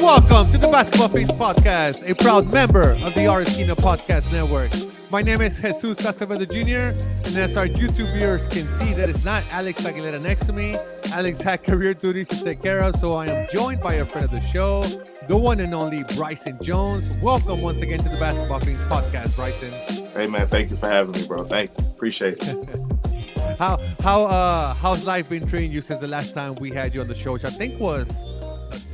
Welcome to the Basketball Face Podcast, a proud member of the Our Esquina Podcast Network. My name is Jesus Acevedo Jr., and as our YouTube viewers can see, that is not Alex Aguilera next to me. Alex had career duties to take care of, so I am joined by a friend of the show, the one and only Bryson Jones. Welcome once again to the Basketball Face Podcast, Bryson. Hey, man, thank you for having me, bro. Thank you. Appreciate it. How's life been treating you since the last time we had you on the show, which I think was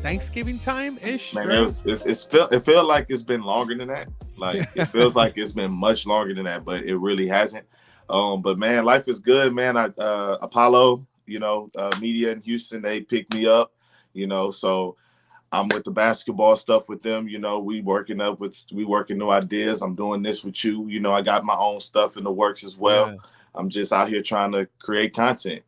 Thanksgiving time-ish? Man, it felt like it's been longer than that. Like, it feels like it's been much longer than that, but it really hasn't. But man, life is good, man. Apollo, media in Houston, they picked me up, so I'm with the basketball stuff with them. We working new ideas. I'm doing this with you. I got my own stuff in the works as well. Yeah. I'm just out here trying to create content,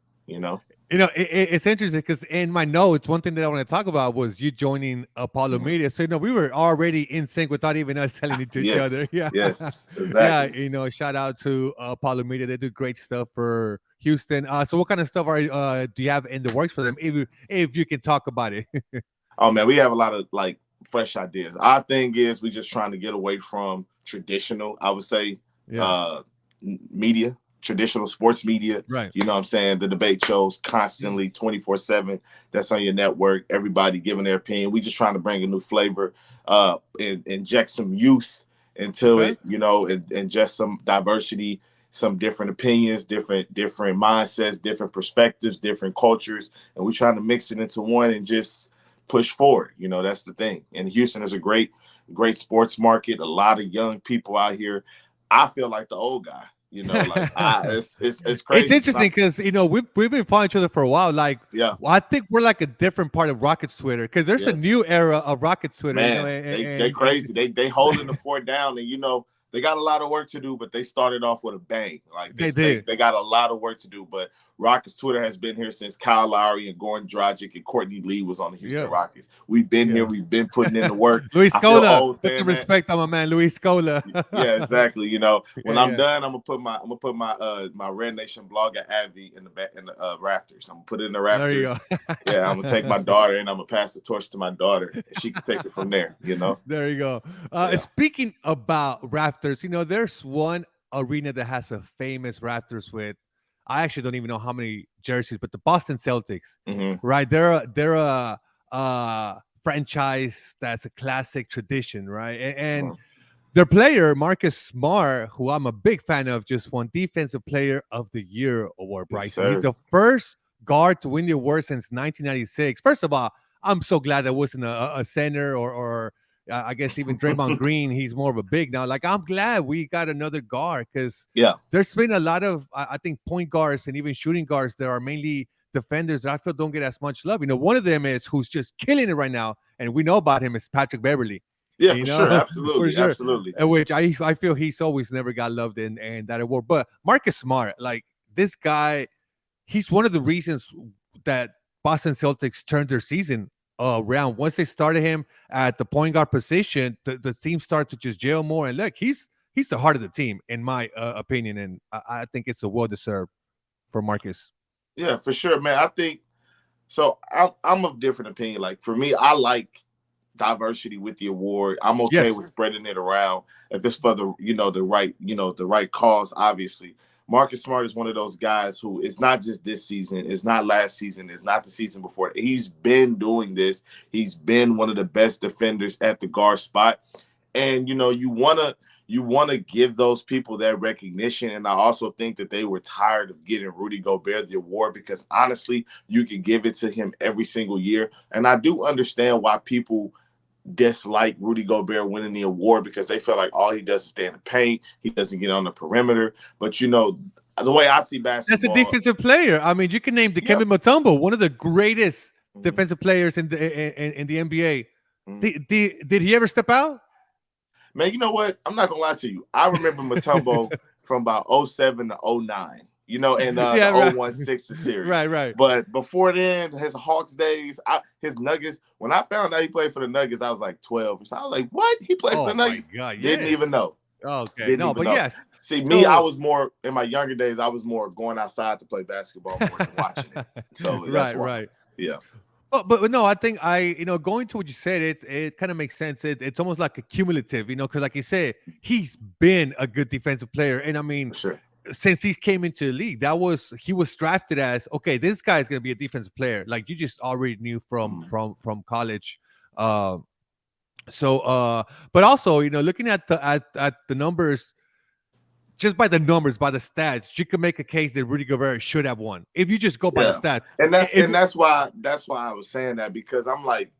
It's interesting because in my notes, one thing that I want to talk about was you joining Apollo Media. So, we were already in sync without even us telling it to each other. Yeah. Yes, exactly. Yeah, shout out to Apollo Media. They do great stuff for Houston. So what kind of stuff do you have in the works for them, if you can talk about it? Oh, man, we have a lot of, fresh ideas. Our thing is we just trying to get away from traditional, I would say, media. Traditional sports media, right? You know what I'm saying? The debate shows constantly 24/7. That's on your network. Everybody giving their opinion. We just trying to bring a new flavor, and inject some youth into it, and just some diversity, some different opinions, different mindsets, different perspectives, different cultures, and we trying to mix it into one and just push forward. That's the thing. And Houston is a great sports market. A lot of young people out here. I feel like the old guy. It's crazy. It's interesting because we've been following each other for a while. I think we're like a different part of Rockets Twitter because there's a new era of Rockets Twitter. Man, they're crazy. They holding the fort down, and they got a lot of work to do, but they started off with a bang. They got a lot of work to do, but Rockets Twitter has been here since Kyle Lowry and Goran Dragic and Courtney Lee was on the Houston Rockets. We've been here. We've been putting in the work. Luis Scola, put some respect on my man, Luis Scola. Yeah, exactly. When I'm done, I'm gonna put my Red Nation blog at Avi in the rafters. I'm gonna put it in the rafters. There you go. Yeah, I'm gonna take my daughter and I'm gonna pass the torch to my daughter. And she can take it from there. There you go. Speaking about rafters, there's one arena that has a famous rafters with. I actually don't even know how many jerseys, but the Boston Celtics, right? They're a franchise that's a classic tradition, right? And their player, Marcus Smart, who I'm a big fan of, just won Defensive Player of the Year award, Bryson. He's the first guard to win the award since 1996. First of all, I'm so glad that wasn't a center or I guess even Draymond Green, he's more of a big now. I'm glad we got another guard because there's been a lot of, I think, point guards and even shooting guards that are mainly defenders that I feel don't get as much love. One of them is who's just killing it right now, and we know about him is Patrick Beverly. Yeah, for sure. Absolutely. For sure. Absolutely. Which I feel he's always never got loved in that award. But Marcus Smart, this guy, he's one of the reasons that Boston Celtics turned their season around. Once they started him at the point guard position, the team started to just gel more. And look, he's the heart of the team, in my opinion, and I think it's a well-deserved for Marcus. Yeah, for sure, man. I think so. I'm of different opinion. For me, I like diversity with the award. I'm okay with spreading it around if it's for the right cause. Obviously, Marcus Smart is one of those guys who is not just this season, it's not last season, it's not the season before. He's been doing this. He's been one of the best defenders at the guard spot. And, you want to give those people that recognition. And I also think that they were tired of getting Rudy Gobert the award because, honestly, you can give it to him every single year. And I do understand why people dislike Rudy Gobert winning the award because they feel like all he does is stay in the paint. He doesn't get on the perimeter. But, the way I see basketball. That's a defensive player. I mean, you can name Dikembe Mutombo, one of the greatest defensive players in the NBA. Did he ever step out? Man, you know what? I'm not going to lie to you. I remember Mutombo from about 07 to 09. In the 0-1-6 series. Right. But before then, his Hawks days, his Nuggets, when I found out he played for the Nuggets, I was like 12. So I was like, what? He played for the Nuggets? God, Didn't even know. Okay, Didn't no, even but know. yes. See, me, I was more in my younger days. I was more going outside to play basketball more than watching it. So that's why. Right. Yeah. But no, I think going to what you said, it kind of makes sense. It's almost like a cumulative, because like you said, he's been a good defensive player, and I mean, For sure. since he came into the league, he was drafted as, okay, this guy is going to be a defensive player. Like you just already knew from college. But also, looking at the numbers, just by the numbers, by the stats, you can make a case that Rudy Gobert should have won if you just go by the stats. And that's why I was saying that, because I'm like,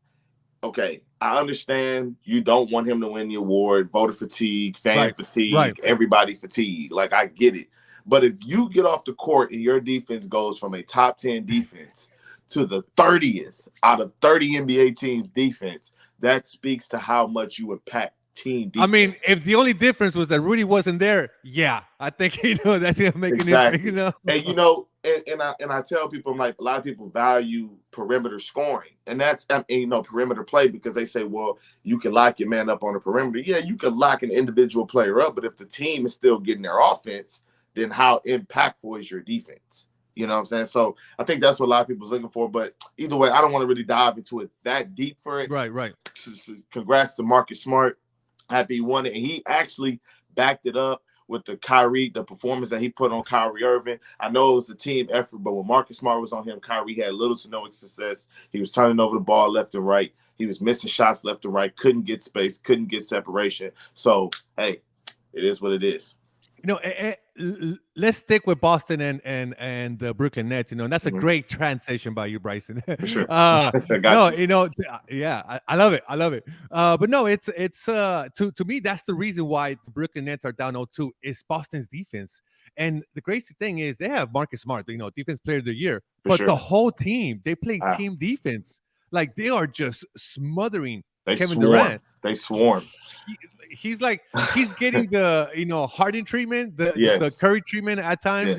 okay, I understand you don't want him to win the award, voter fatigue, fan fatigue, everybody fatigue. Like, I get it. But if you get off the court and your defense goes from a top 10 defense to the 30th out of 30 NBA teams defense, that speaks to how much you impact team defense. I mean, if the only difference was that Rudy wasn't there, yeah, I think that's gonna make an impact. And I tell people, I'm like, a lot of people value perimeter scoring, and that's perimeter play, because they say, well, you can lock your man up on the perimeter. Yeah, you can lock an individual player up, but if the team is still getting their offense, then how impactful is your defense? You know what I'm saying? So I think that's what a lot of people's looking for. But either way, I don't want to really dive into it that deep for it. Right. Congrats to Marcus Smart. Happy he won it. And he actually backed it up with the performance that he put on Kyrie Irving. I know it was a team effort, but when Marcus Smart was on him, Kyrie had little to no success. He was turning over the ball left and right. He was missing shots left and right, couldn't get space, couldn't get separation. So, hey, it is what it is. Let's stick with Boston and the Brooklyn Nets. And that's a great transition by you, Bryson. For sure. I love it. But no, it's to me, that's the reason why the Brooklyn Nets are down 0-2 is Boston's defense. And the crazy thing is they have Marcus Smart, defense player of the year, but the whole team, they play team defense. Like, they are just smothering Kevin Durant. They swarm. He's getting the Harden treatment, the Curry treatment at times,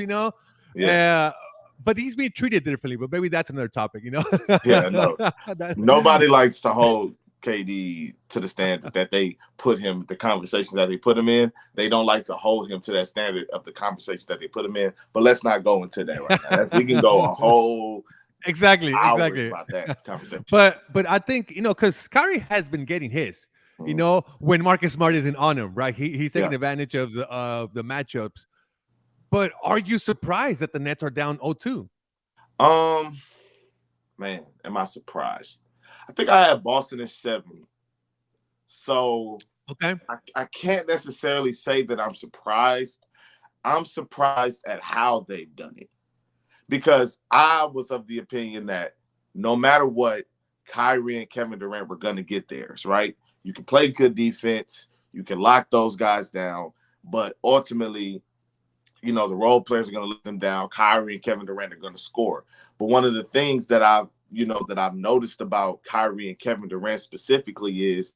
but he's being treated differently. But maybe that's another topic, Yeah, no. Nobody likes to hold KD to the standard that they put him, the conversations that they put him in. They don't like to hold him to that standard of the conversations that they put him in. But let's not go into that right now. We can go a whole exactly about that conversation. But I think because Kyrie has been getting his. When Marcus Smart isn't on him, right? He's taking advantage of the matchups. But are you surprised that the Nets are down 0-2? Man, am I surprised? I think I had Boston at 7. So okay, I can't necessarily say that I'm surprised. I'm surprised at how they've done it, because I was of the opinion that no matter what, Kyrie and Kevin Durant were going to get theirs, right? You can play good defense. You can lock those guys down. But ultimately, the role players are going to let them down. Kyrie and Kevin Durant are going to score. But one of the things that I've noticed about Kyrie and Kevin Durant specifically is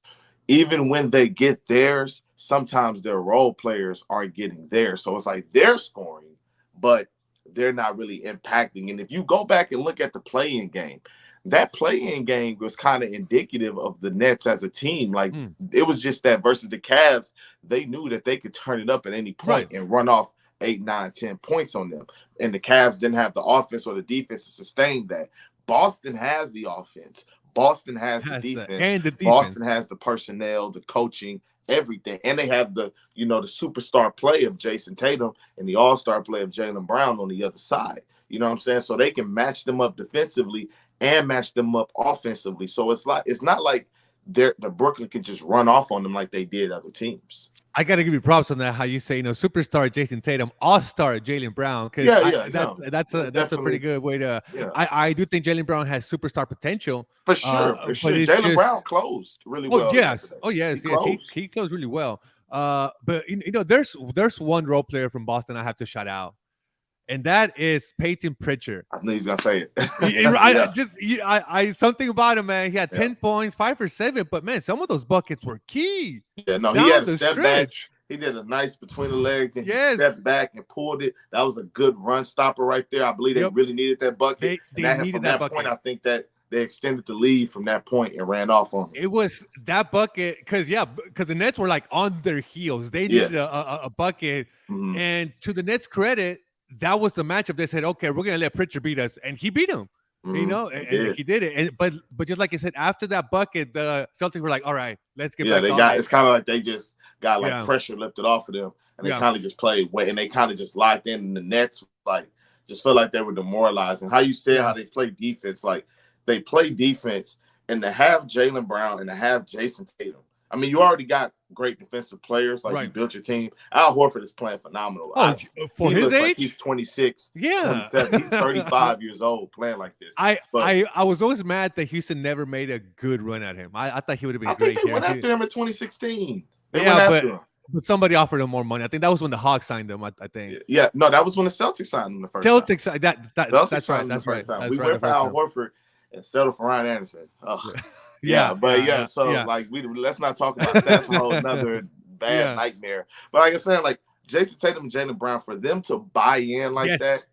even when they get theirs, sometimes their role players aren't getting theirs. So it's like they're scoring, but they're not really impacting. And if you go back and look at the play-in game, that play-in game was kind of indicative of the Nets as a team. Like, it was just that versus the Cavs, they knew that they could turn it up at any point and run off 8, 9, 10 points on them. And the Cavs didn't have the offense or the defense to sustain that. Boston has the offense. Boston has the defense. Boston has the personnel, the coaching, everything. And they have the superstar play of Jason Tatum and the all-star play of Jaylen Brown on the other side. You know what I'm saying? So they can match them up defensively and match them up offensively. So it's not like the Brooklyn can just run off on them like they did other teams. I got to give you props on that. How you say, superstar Jason Tatum, all-star Jaylen Brown. That's a pretty good way to. Yeah. I do think Jaylen Brown has superstar potential for sure. Jaylen Brown closed really well. Yes. He closed really well. But there's one role player from Boston I have to shout out. And that is Peyton Pritchard. I knew he's gonna say it. I something about him, man. He had 10 points, 5 for 7, but man, some of those buckets were key. Yeah, no, he had a step back. He did a nice between the legs and he stepped back and pulled it. That was a good run stopper right there. I believe they really needed that bucket. They needed that bucket. Point, I think that they extended the lead from that point and ran off on them. It was that bucket because the Nets were like on their heels. They needed a bucket, and to the Nets' credit, that was the matchup. They said, "Okay, we're gonna let Pritchard beat us," and he beat him. You know, and he did it. And but just like you said, after that bucket, the Celtics were like, "All right, let's get back." Yeah, it's kind of like they just got like pressure lifted off of them, and they kind of just played and they kind of just locked in. And the Nets like just felt like they were demoralized. And how you said how they play defense, like they play defense, and to have Jaylen Brown and to have Jason Tatum. I mean, you already got great defensive players. Like you built your team. Al Horford is playing phenomenal. For his age, like he's 26, 27. He's 35 years old playing like this. I was always mad that Houston never made a good run at him. I thought he would have been great. I think they went after him in 2016. But somebody offered him more money. I think that was when the Hawks signed him. I think. Yeah, no, that was when the Celtics signed him the first time. That's right. That's right. We went for Al Horford and settled for Ryan Anderson. Oh. So like let's not talk about that. That's a whole another bad nightmare. But like I said, like Jason Tatum and Jaylen Brown, for them to buy in like that,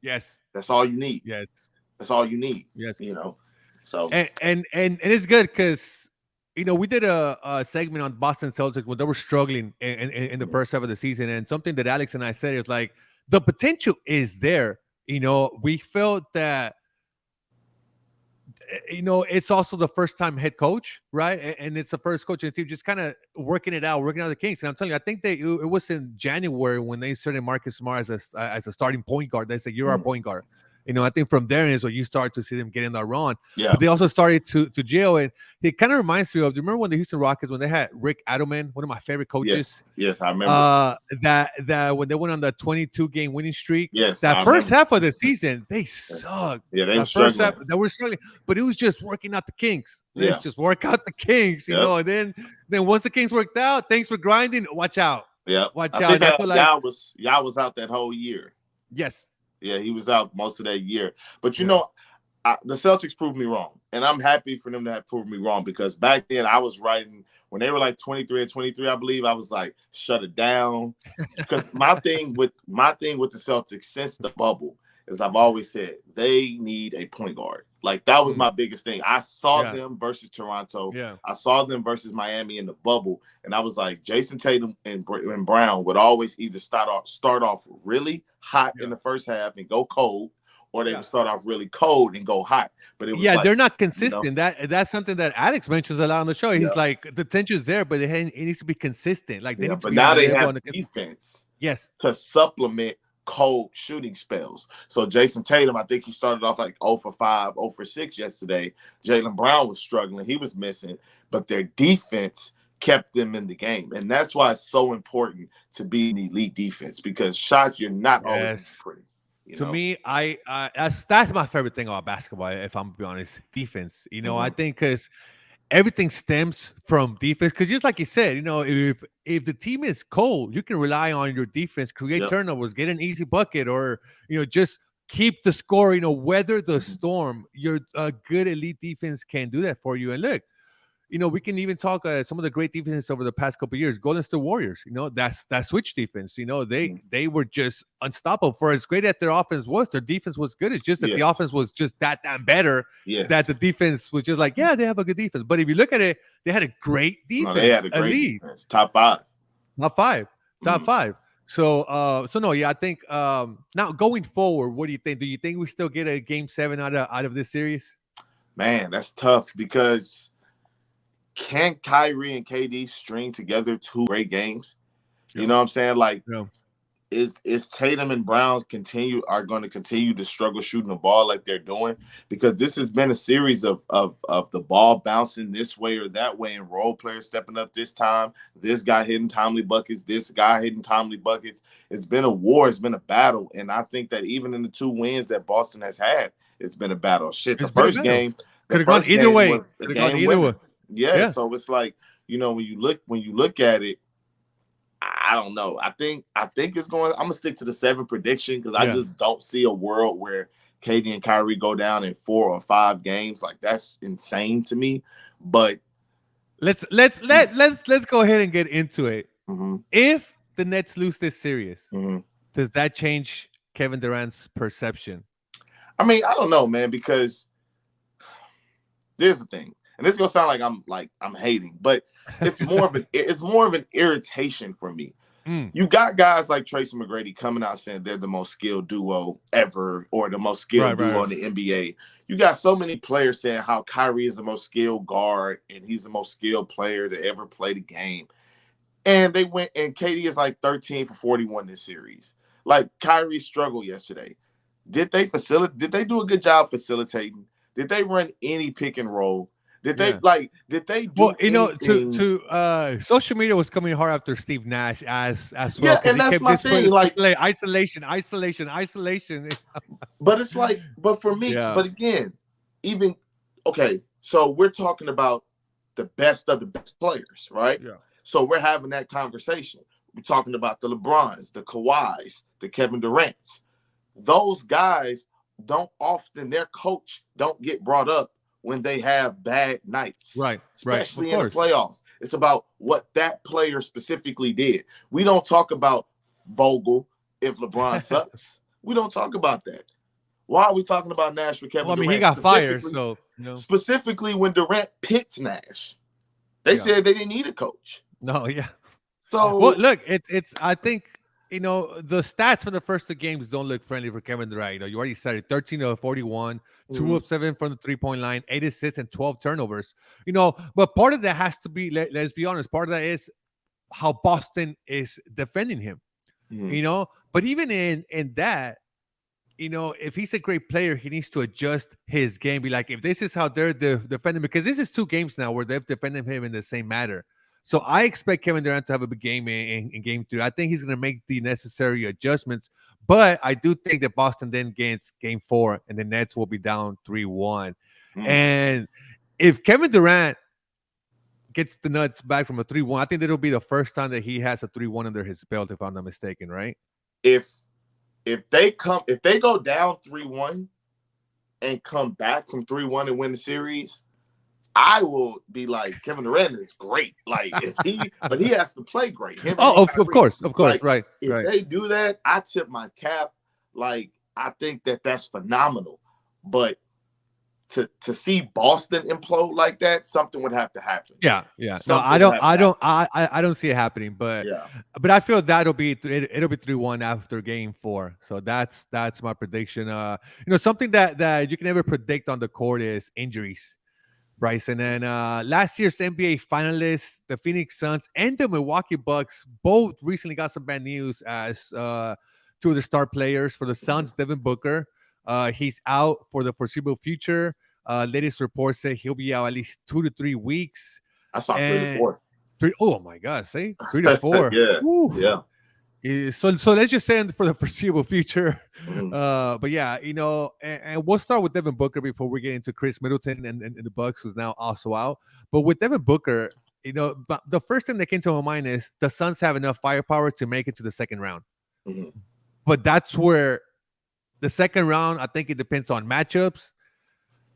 that's all you need. Yes, that's all you need. Yes, you know. So and it's good because we did a segment on Boston Celtics when they were struggling in the first half of the season, and something that Alex and I said is like the potential is there. We felt that. It's also the first time head coach, right? And it's the first coach in the team just kind of working out the kinks. And I'm telling you, I think it was in January when they started Marcus Smart as a starting point guard. They said, "You're our point guard." I think from there is where you start to see them get in that run. Yeah. But they also started to jail, and it kind of reminds me of. Do you remember when the Houston Rockets, when they had Rick Adelman, one of my favorite coaches? Yes, I remember. That when they went on the 22-game winning streak. Yes, that first half of the season, they sucked. Yeah, they were struggling. They were struggling, but it was just working out the kinks. Let's just work out the kinks, you know. And then once the kinks worked out, thanks for grinding. Watch out. Yeah, watch out. I feel like y'all was out that whole year. Yes. Yeah, he was out most of that year. But, the Celtics proved me wrong. And I'm happy for them to have proved me wrong because back then I was writing, when they were like 23 and 23, I believe, I was like, shut it down. Because my thing with the Celtics since the bubble is I've always said they need a point guard. Like, that was my biggest thing. I saw them versus Toronto. Yeah. I saw them versus Miami in the bubble. And I was like, Jason Tatum and Brown would always either start off really hot in the first half and go cold, or they would start off really cold and go hot. But it was they're not consistent. That's something that Alex mentions a lot on the show. He's like, the tension's there, but it needs to be consistent. Like, but now they have defense to supplement cold shooting spells. So Jason Tatum, I think he started off like 0 for 5, 0 for 6 yesterday. Jaylen Brown was struggling. He was missing, but their defense kept them in the game. And that's why it's so important to be an elite defense, because shots, you're not always pretty. To me, that's my favorite thing about basketball, if I'm be honest. Defense. I think because everything stems from defense. Because just like you said, if the team is cold, you can rely on your defense, create turnovers, get an easy bucket, or just keep the score. Weather the storm. Your good elite defense can do that for you. And look, we can even talk some of the great defenses over the past couple of years. Golden State Warriors, that's that switch defense. They were just unstoppable. For as great as their offense was, their defense was good. It's just that the offense was just that better. That the defense was just like, they have a good defense. But if you look at it, they had a great defense. No, they had a great defense. Top five. So, I think now going forward, what do you think? Do you think we still get a Game 7 out of this series? Man, that's tough because. Can Kyrie and KD string together 2 great games? You know what I'm saying? Like, is Tatum and Brown are going to continue to struggle shooting the ball like they're doing? Because this has been a series of the ball bouncing this way or that way, and role players stepping up this time. This guy hitting timely buckets. This guy hitting timely buckets. It's been a war. It's been a battle. And I think that even in the 2 wins that Boston has had, it's been a battle. The first game could have gone either way. Yeah, so it's like, when you look at it, I don't know. I think it's going. I'm gonna stick to the 7 prediction because I just don't see a world where KD and Kyrie go down in 4 or 5 games. Like, that's insane to me. But let's go ahead and get into it. If the Nets lose this series, does that change Kevin Durant's perception? I mean, I don't know, man, because there's the thing, and this is gonna sound like I'm hating, but it's more of an irritation for me. You got guys like Tracy McGrady coming out saying they're the most skilled duo ever, or the most skilled duo in the NBA. You got so many players saying how Kyrie is the most skilled guard and he's the most skilled player to ever play the game. And they went, and KD is like 13 for 41 this series. Like, Kyrie struggled yesterday. Did they do a good job facilitating? Did they run any pick and roll? Did they do? Well, to social media was coming hard after Steve Nash as well. Yeah, and that's my thing. Like, isolation. But it's like, but for me, but again, even okay. So we're talking about the best of the best players, right? Yeah. So we're having that conversation. We're talking about the LeBrons, the Kawhis, the Kevin Durant's. Those guys don't often, their coach don't get brought up when they have bad nights, right? Especially in the playoffs. It's about what that player specifically did. We don't talk about Vogel if LeBron sucks. We don't talk about that. Why are we talking about Nash with Kevin Durant? He got fired, so specifically when Durant picked Nash, they said they didn't need a coach. No, yeah. So look, it's I think. The stats for the first two games don't look friendly for Kevin Durant. You already said it, 13 of 41, 2 of 7 from the three-point line, 8 assists and 12 turnovers. But part of that has to be, let's be honest, part of that is how Boston is defending him. But even in that, if he's a great player, he needs to adjust his game. Be like, if this is how they're defending, because this is 2 games now where they've defended him in the same manner. So I expect Kevin Durant to have a big game in game 3. I think he's going to make the necessary adjustments. But I do think that Boston then gains game 4, and the Nets will be down 3-1. And if Kevin Durant gets the Nets back from a 3-1, I think that'll be the first time that he has a 3-1 under his belt, if I'm not mistaken, right? If they go down 3-1 and come back from 3-1 and win the series, I will be like, Kevin Durant is great. Like, but he has to play great. Of course, like, right. If they do that, I tip my cap. Like, I think that's phenomenal. But to see Boston implode like that, something would have to happen. Yeah. No, I don't see it happening. But I feel it'll be 3-1 after game 4. So that's my prediction. Something that you can never predict on the court is injuries. Bryson, and last year's NBA finalists, the Phoenix Suns and the Milwaukee Bucks, both recently got some bad news as 2 of the star players. For the Suns, Devin Booker, he's out for the foreseeable future. Latest reports say he'll be out at least 2 to 3 weeks. I saw 3 to 4. Oh my God, see? 3 to 4. Yeah. So let's just say for the foreseeable future. But yeah, and we'll start with Devin Booker before we get into Khris Middleton and the Bucks, who's now also out. But with Devin Booker, the first thing that came to my mind is the Suns have enough firepower to make it to the second round. But that's where the second round, I think it depends on matchups.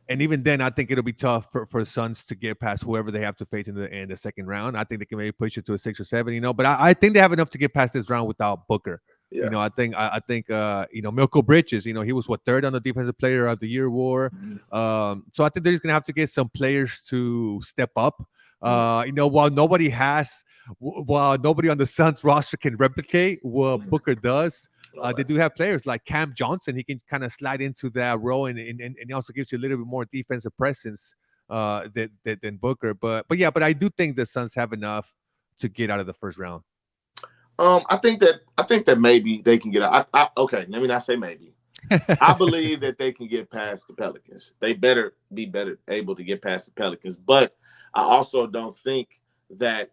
And even then, I think it'll be tough for the Suns to get past whoever they have to face in the second round. I think they can maybe push it to a 6 or 7, But I think they have enough to get past this round without Booker. Yeah. I think Milko Bridges, he was 3rd on the Defensive Player of the Year award. So I think they're just gonna have to get some players to step up. While nobody on the Suns roster can replicate what Booker does. They do have players like Cam Johnson. He can kind of slide into that role, and he also gives you a little bit more defensive presence than Booker. But I do think the Suns have enough to get out of the first round. I think that maybe they can get out. Okay, let me not say maybe. I believe that they can get past the Pelicans. They better be able to get past the Pelicans. But I also don't think that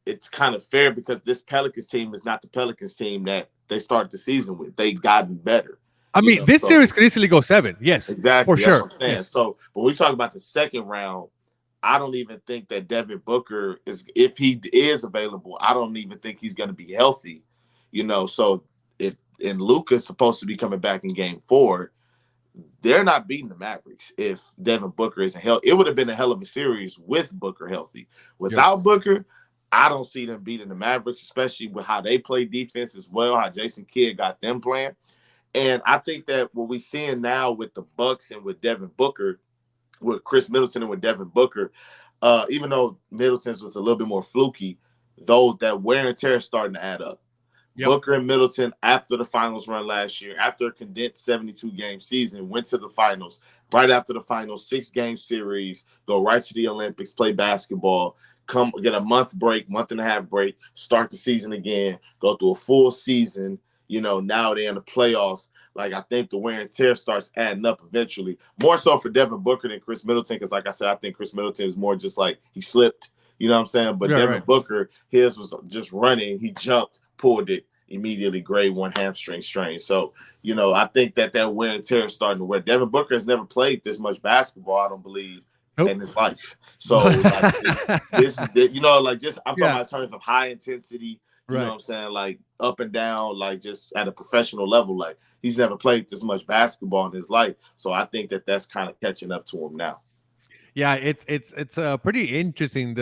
it's kind of fair, because this Pelicans team is not the Pelicans team that they started the season with. They've gotten better. This series could easily go 7. Yes, exactly. For sure. What I'm saying. Yes. So, but we talk about the second round. I don't even think that Devin Booker if he is available, I don't even think he's going to be healthy. So and Luka's supposed to be coming back in game 4. They're not beating the Mavericks if Devin Booker isn't healthy. It would have been a hell of a series with Booker healthy. Without Booker, I don't see them beating the Mavericks, especially with how they play defense as well, how Jason Kidd got them playing. And I think that what we're seeing now with the Bucks and with Devin Booker, with Khris Middleton and with Devin Booker, even though Middleton's was a little bit more fluky, those that wear and tear is starting to add up. Yep. Booker and Middleton, after the finals run last year, after a condensed 72-game season, went to the finals. Right after the finals, 6-game series, go right to the Olympics, play basketball, come get a month and a half break, start the season again, go through a full season. Now they're in the playoffs. Like, I think the wear and tear starts adding up eventually. More so for Devin Booker than Khris Middleton, because like I said, I think Khris Middleton is more just like he slipped. You know what I'm saying? But Devin Booker, his was just running. He jumped, pulled it immediately, grade 1 hamstring strain. So, I think that wear and tear is starting to wear. Devin Booker has never played this much basketball, I don't believe, in his life. So, like, this I'm talking about in terms of high intensity. You know what I'm saying? Like up and down, like just at a professional level. Like he's never played this much basketball in his life. So I think that that's kind of catching up to him now. Yeah, it's pretty interesting.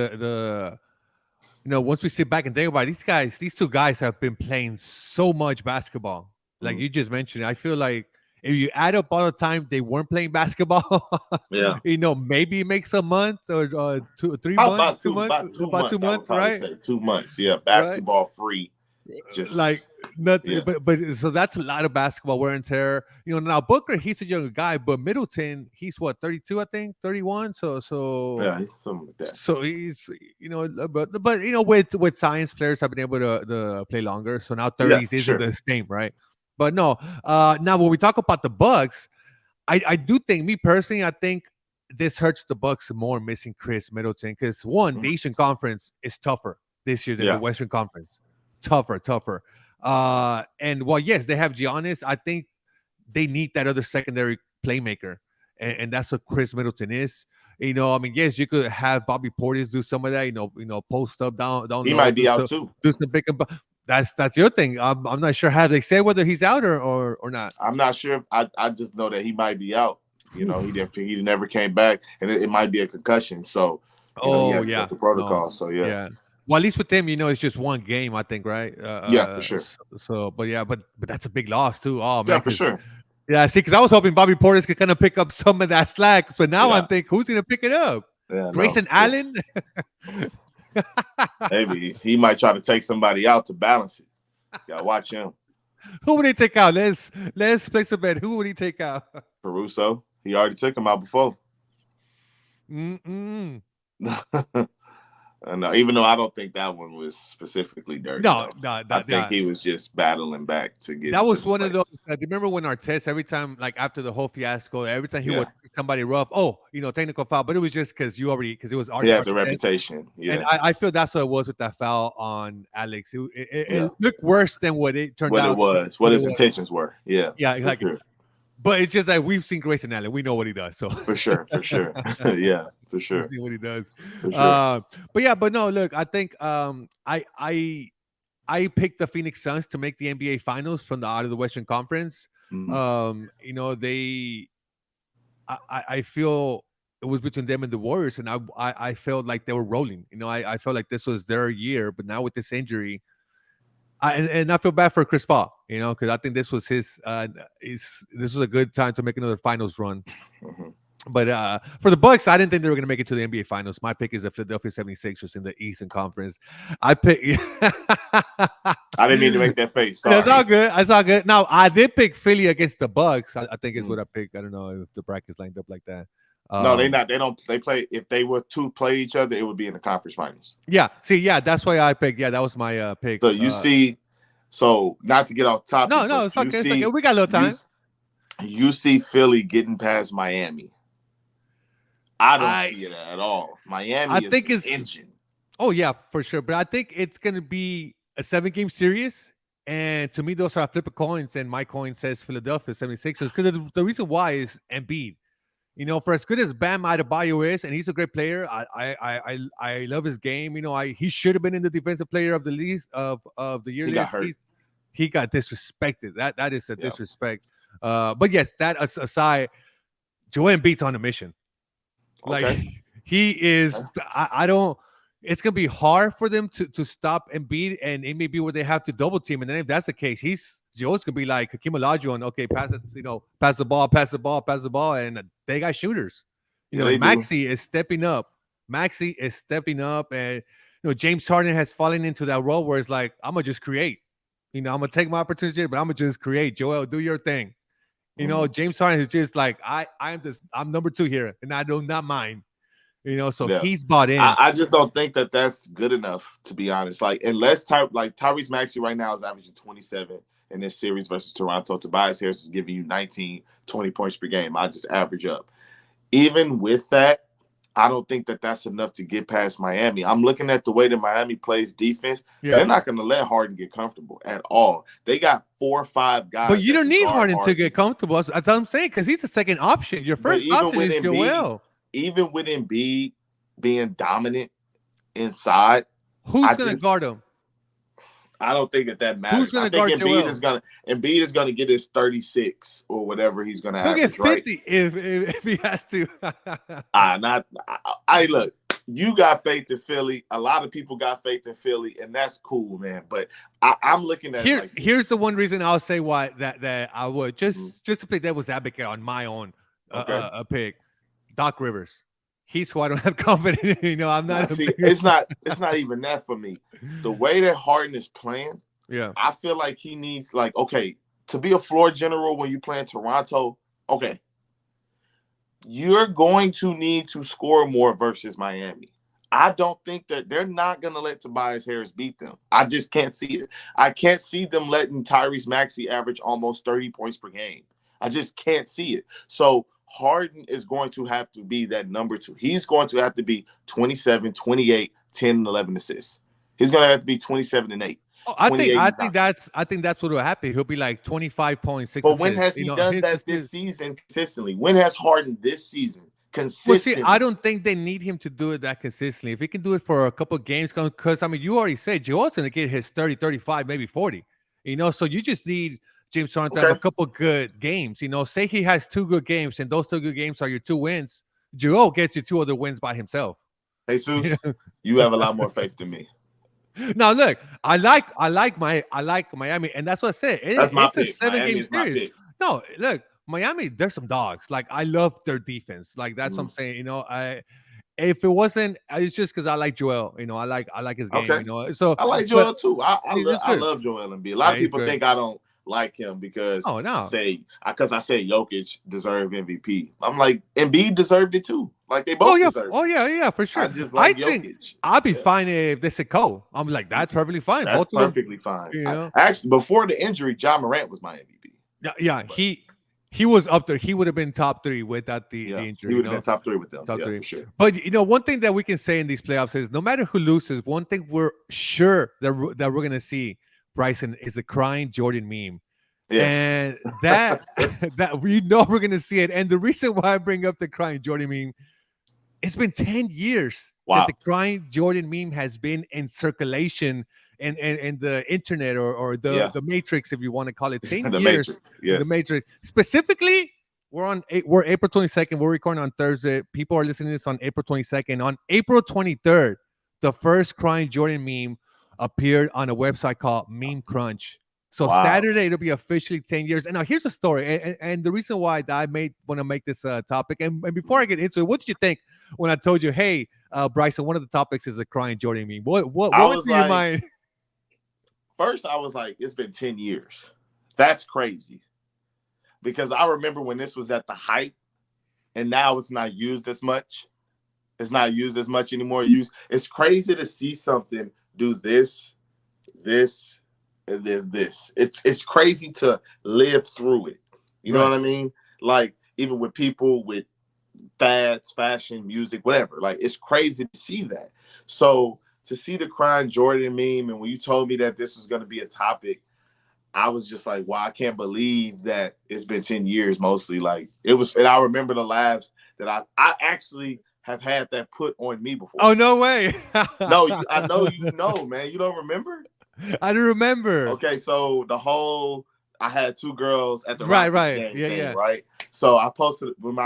Once we sit back and think about it, these two guys have been playing so much basketball. Like you just mentioned, I feel like if you add up all the time they weren't playing basketball, maybe it makes a month or 3 months, 2 months, about 2 months, right? Say 2 months, basketball free, just like nothing. But so that's a lot of basketball wear and tear. Now Booker, he's a younger guy, but Middleton, he's what, 32, I think, 31. So he's something like that. So he's but with science, players have been able to play longer. So now 30s isn't the same, right? But no, now when we talk about the Bucks, I do think, me personally, I think this hurts the Bucks more missing Khris Middleton, because one, the Eastern Conference is tougher this year than the Western Conference. Tougher. And while yes, they have Giannis, I think they need that other secondary playmaker, and that's what Khris Middleton is. Yes, you could have Bobby Portis do some of that. Post up down. He might be out too. Do some pick and that's your thing. I'm not sure. Have they said whether he's out or not? I'm not sure. I just know that he might be out. He never came back, and it might be a concussion. So he has to go through protocol. So yeah. Well, at least with them, it's just one game, I think, right? For sure. So, but that's a big loss too. Oh man, yeah, for sure. Yeah, see, because I was hoping Bobby Portis could kind of pick up some of that slack, but now I'm thinking, who's going to pick it up? Grayson Allen? Maybe he might try to take somebody out to balance it. Yeah, watch him. Who would he take out? Let's place a bet. Who would he take out? Caruso. He already took him out before. No, even though I don't think that one was specifically dirty. No, I think he was just battling back to get. That was one of those. Do you remember when Artest, every time, like after the whole fiasco, every time he would somebody rough, technical foul, but it was just because it was Artest. He had the reputation. Yeah, and I feel that's what it was with that foul on Alex. It looked worse than what it turned out. What his intentions were. Yeah, exactly. Sure. But it's just like we've seen Grayson Allen. We know what he does. So for sure. Yeah, for sure. We see what he does. For sure. But no, look, I think I picked the Phoenix Suns to make the NBA Finals from out of the Western Conference. I feel it was between them and the Warriors, and I felt like they were rolling. I felt like this was their year, but now with this injury, and I feel bad for Chris Paul, because I think this was this was a good time to make another finals run. But for the Bucks, I didn't think they were going to make it to the NBA Finals. My pick is the Philadelphia 76ers in the Eastern Conference. I didn't mean to make that face. Sorry. That's all good. Now, I did pick Philly against the Bucks. I think is what I picked. I don't know if the bracket's lined up like that. No, they're not. They don't. They play. If they were to play each other, it would be in the conference finals. Yeah. See, that's why I picked. Yeah, that was my pick. So you see. So not to get off topic. No, it's okay. It's okay. We got a little time. You see Philly getting past Miami. I don't see it at all. Miami, I think, is the engine. Oh yeah, for sure. But I think it's gonna be a 7-game series. And to me, those are flip of coins. And my coin says Philadelphia 76ers, because the reason why is Embiid. For as good as Bam Adebayo is, and he's a great player, I love his game. He should have been in the defensive player of the league of the year. He got disrespected. That is a disrespect. But yes, that aside, Joel Embiid's on a mission. Like he is. I don't. It's gonna be hard for them to stop Embiid, and it may be where they have to double team. And then if that's the case, Joel's gonna be like Hakeem Olajuwon. Okay, pass it. Pass the ball, and they got shooters. Maxey is stepping up. Maxey is stepping up, and James Harden has fallen into that role where it's like, I'm gonna just create. I'm gonna take my opportunity, but I'm gonna just create. Joel, do your thing. James Harden is just like, I'm number 2 here, and I do not mind. So he's bought in. I just don't think that that's good enough, to be honest. Like, unless Tyrese Maxey right now is averaging 27 in this series versus Toronto. Tobias Harris is giving you 19, 20 points per game. I just average up. Even with that, I don't think that that's enough to get past Miami. I'm looking at the way that Miami plays defense. Yeah. They're not going to let Harden get comfortable at all. They got 4 or 5 guys. But you don't need Harden to get comfortable. That's what I'm saying, because he's the second option. Your first option is Joel. Even with Embiid being dominant inside, who's going to guard him? I don't think that matters. Who's going to guard Embiid is going to get his 36 or whatever he's going to have. He'll get 50 if he has to. Look, you got faith in Philly. A lot of people got faith in Philly, and that's cool, man. But I'm looking at here's the one reason I'll say why that I would just to play devil's advocate on my own pick. Doc Rivers. He's who I don't have confidence in. I'm not. It's not even that for me. The way that Harden is playing, I feel like he needs, to be a floor general when you play in Toronto. Okay, you're going to need to score more versus Miami. I don't think that they're not going to let Tobias Harris beat them. I just can't see it. I can't see them letting Tyrese Maxey average almost 30 points per game. I just can't see it. So Harden is going to have to be that number 2. He's going to have to be 27, 28, 10, and 11 assists. He's going to have to be 27 and 8. I think that's what will happen. He'll be like 25.6. But when has he done that this season consistently? When has Harden this season consistently? Well, see, I don't think they need him to do it that consistently. If he can do it for a couple of games, because you already said Joel's going to get his 30, 35, maybe 40. So you just need James Harden to have a couple good games. Say he has 2 good games, and those 2 good games are your 2 wins. Joel gets you 2 other wins by himself. Jesus, you have a lot more faith than me. Now look, I like Miami, and that's what I said. It's a 7-game series. No, look, Miami, there's some dogs. Like, I love their defense. Like, that's what I'm saying. If it wasn't, it's just because I like Joel. I like his game. Okay. So I like Joel too. I love Joel Embiid. A lot of people think I don't like him because I say Jokic deserved MVP. I'm like, Embiid deserved it too. Like, they both deserve it. Oh yeah, for sure. I just like Jokic. I'd be fine if they said Cole. I'm like, that's perfectly fine. That's perfectly fine. Actually, before the injury, Ja Morant was my MVP. Yeah, he was up there. He would have been top 3 without the injury. He would have been top 3 with them. Top 3 for sure. But one thing that we can say in these playoffs is, no matter who loses, one thing we're sure that we're gonna see, Bryson, is a crying Jordan meme. Yes. And that we know we're gonna see it. And the reason why I bring up the crying Jordan meme, it's been 10 years that the crying Jordan meme has been in circulation and the internet or the Matrix, if you want to call it. 10 the years. Matrix, yes. The Matrix. Specifically, we're April 22nd. We're recording on Thursday. People are listening to this on April 22nd. On April 23rd, the first crying Jordan meme appeared on a website called Meme Crunch. So Saturday, it'll be officially 10 years. And now here's the story. And the reason why I want to make this topic. And before I get into it, what did you think when I told you, hey, Bryson, one of the topics is a crying Jordan meme? What went through your mind? First, I was like, it's been 10 years. That's crazy. Because I remember when this was at the height, and now it's not used as much. It's not used as much anymore. It's crazy to see something do this, and then this. It's crazy to live through it. You know what I mean? Like, even with people with fads, fashion, music, whatever. Like, it's crazy to see that. So to see the crying Jordan meme, and when you told me that this was going to be a topic, I was just like, wow, I can't believe that it's been 10 years mostly. Like, it was, and I remember the laughs that I actually have had that put on me before. Oh, no way. No, I know man. You don't remember? I don't remember. Okay, so I had 2 girls at the right game, right? So I posted with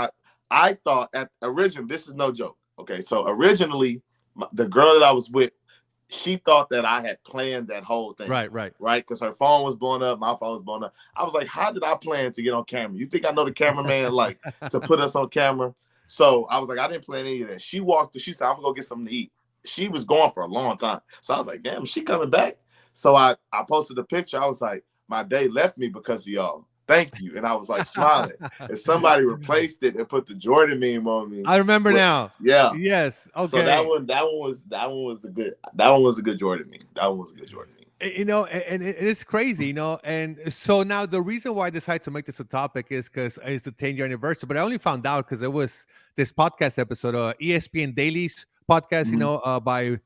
I thought this is no joke. Okay, so originally the girl that I was with, she thought that I had planned that whole thing. Right? Because her phone was blowing up, my phone was blowing up. I was like, how did I plan to get on camera? You think I know the cameraman, like, to put us on camera? So I was like, I didn't plan any of that. She walked. She said, I'm gonna go get something to eat. She was gone for a long time. So I was like, damn, is she coming back? So I posted a picture. I was like, my day left me because of y'all. Thank you. And I was like smiling. And somebody replaced it and put the Jordan meme on me. I remember now. Yeah. Yes. Okay. So that one was a good Jordan meme. That one was a good Jordan meme. You know, and it's crazy, you know. And so now the reason why I decided to make this a topic is because it's the 10-year anniversary. But I only found out because it was this podcast episode, ESPN Daily's podcast, you know, by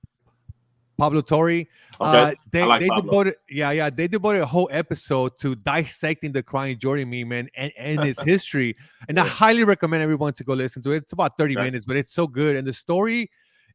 Pablo Torre. Okay. They devoted a whole episode to dissecting the crying Jordan meme and its history. And I highly recommend everyone to go listen to it. It's about 30 minutes, but it's so good. And the story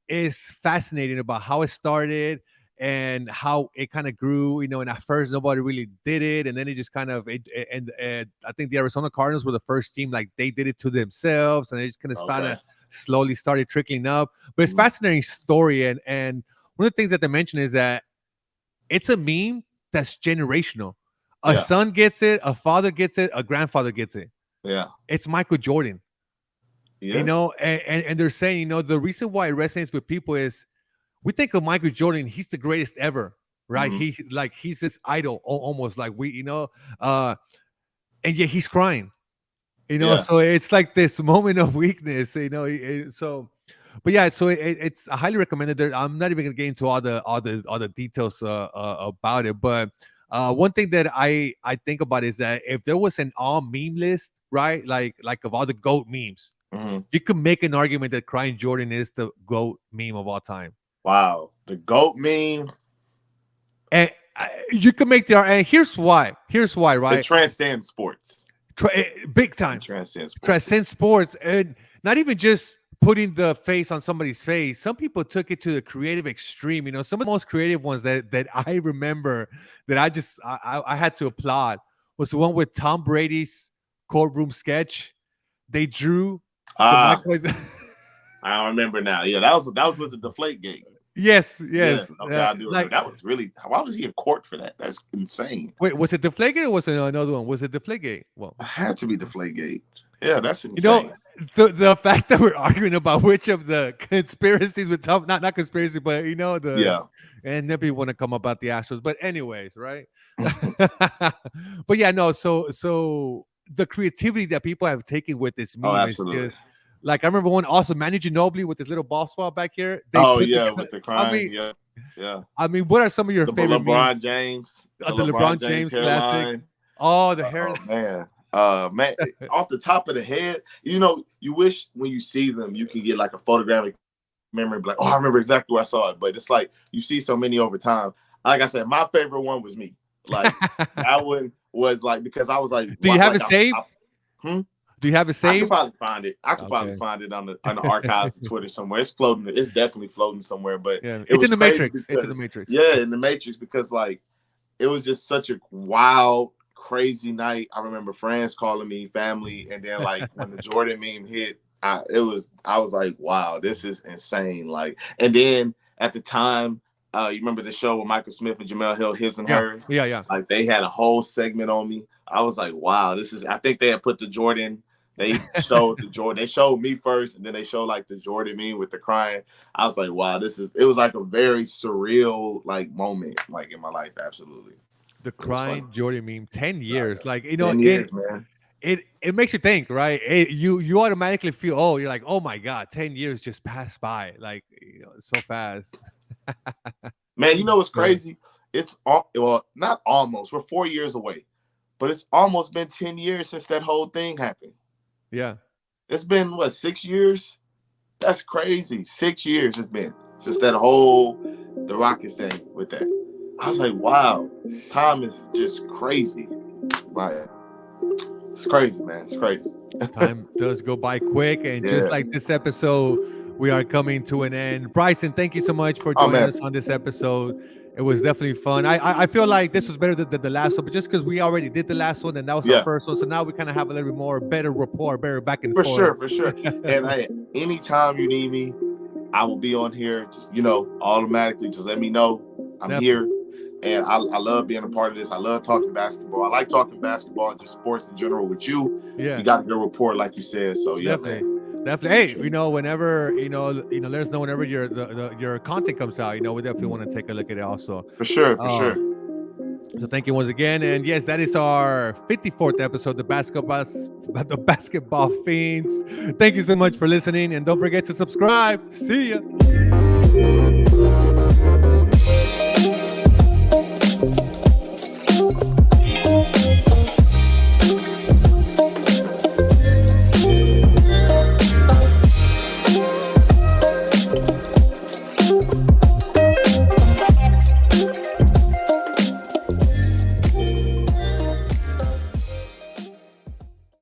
is fascinating about how it started and how it kind of grew, you know. And at first nobody really did it, and then it just kind of and I think the Arizona Cardinals were the first team, like they did it to themselves, and they just kind of slowly started trickling up. But it's a fascinating story, and one of the things that they mention is that it's a meme that's generational. A son gets it, a father gets it, a grandfather gets it. Yeah, it's Michael Jordan. You know, and they're saying, you know, the reason why it resonates with people is we think of Michael Jordan, he's the greatest ever, right? He's this idol, almost like you know, and yet he's crying, you know. So it's like this moment of weakness, you know. But yeah, so it's I highly recommend it. I'm not even gonna get into all the details about it, but one thing that I think about is that if there was an all meme list, right, like of all the GOAT memes, you could make an argument that crying Jordan is the GOAT meme of all time. Wow, the GOAT meme. And you can make and here's why, right? It transcends sports. Big time. Transcends sports. And not even just putting the face on somebody's face. Some people took it to the creative extreme. You know, some of the most creative ones that I remember that I had to applaud was the one with Tom Brady's courtroom sketch. They drew I remember now. Yeah, that was with the Deflate Gate. Yes. Yeah, okay, I do. Like, that was really. Why was he in court for that? That's insane. Wait, was it Deflategate or was it another one? Was it Deflategate? Well, it had to be Deflategate. Yeah, that's insane. You know, the fact that we're arguing about which of the conspiracies with Tom, not conspiracy, but you know and then people want to come about the Astros. But anyways, right? But yeah, no. So the creativity that people have taken with this meme is just. Like I remember one also Manu Ginobili with his little ball swap back here. With the crime. I mean, what are some of your favorite LeBron memes? James? The LeBron James classic. Oh, the hair. Man, off the top of the head, you know, you wish when you see them, you can get like a photographic memory, like, oh, I remember exactly where I saw it. But it's like you see so many over time. Like I said, my favorite one was me. Like that one was like because I was like, do you have it saved? Do you have it saved? I could probably find it. I could probably find it on the archives of Twitter somewhere. It's floating. It's definitely floating somewhere. But it's in the Matrix. It's in the Matrix. Yeah, in the Matrix because like it was just such a wild, crazy night. I remember friends calling me, family, and then like when the Jordan meme hit, I was like, wow, this is insane. Like, and then at the time, you remember the show with Michael Smith and Jamel Hill, His and Hers? Yeah. Like they had a whole segment on me. I was like, wow, this is. I think they had put the Jordan. They showed the Jordan. They showed me first, and then they showed like the Jordan meme with the crying. I was like, wow, it was like a very surreal like moment like in my life. Absolutely. The crying Jordan meme, 10 years. Like, you know, 10 years, man. It makes you think, right? You automatically feel, you're like, oh my God, 10 years just passed by. Like, you know, so fast. Man, you know what's crazy? It's not almost. We're 4 years away, but it's almost been 10 years since that whole thing happened. Yeah. It's been, 6 years? That's crazy. 6 years it's been since that whole the Rockets thing with that. I was like, wow, time is just crazy. Like, it's crazy, man. It's crazy. Time does go by quick. And just like this episode, we are coming to an end. Bryson, thank you so much for joining us on this episode. It was definitely fun. I feel like this was better than the last one, but just because we already did the last one and that was our first one, so now we kind of have a little bit more better rapport, better back and forth. For sure. And hey, anytime you need me, I will be on here. Just automatically, just let me know. I'm here, and I love being a part of this. I love talking basketball. I like talking basketball and just sports in general with you. Yeah, you got a good rapport, like you said. So definitely. Definitely. Hey, whenever let us know whenever your content comes out. We definitely want to take a look at it also. For sure. So thank you once again, and yes, that is our 54th episode, the Basketball Fiends. Thank you so much for listening, and don't forget to subscribe. See ya.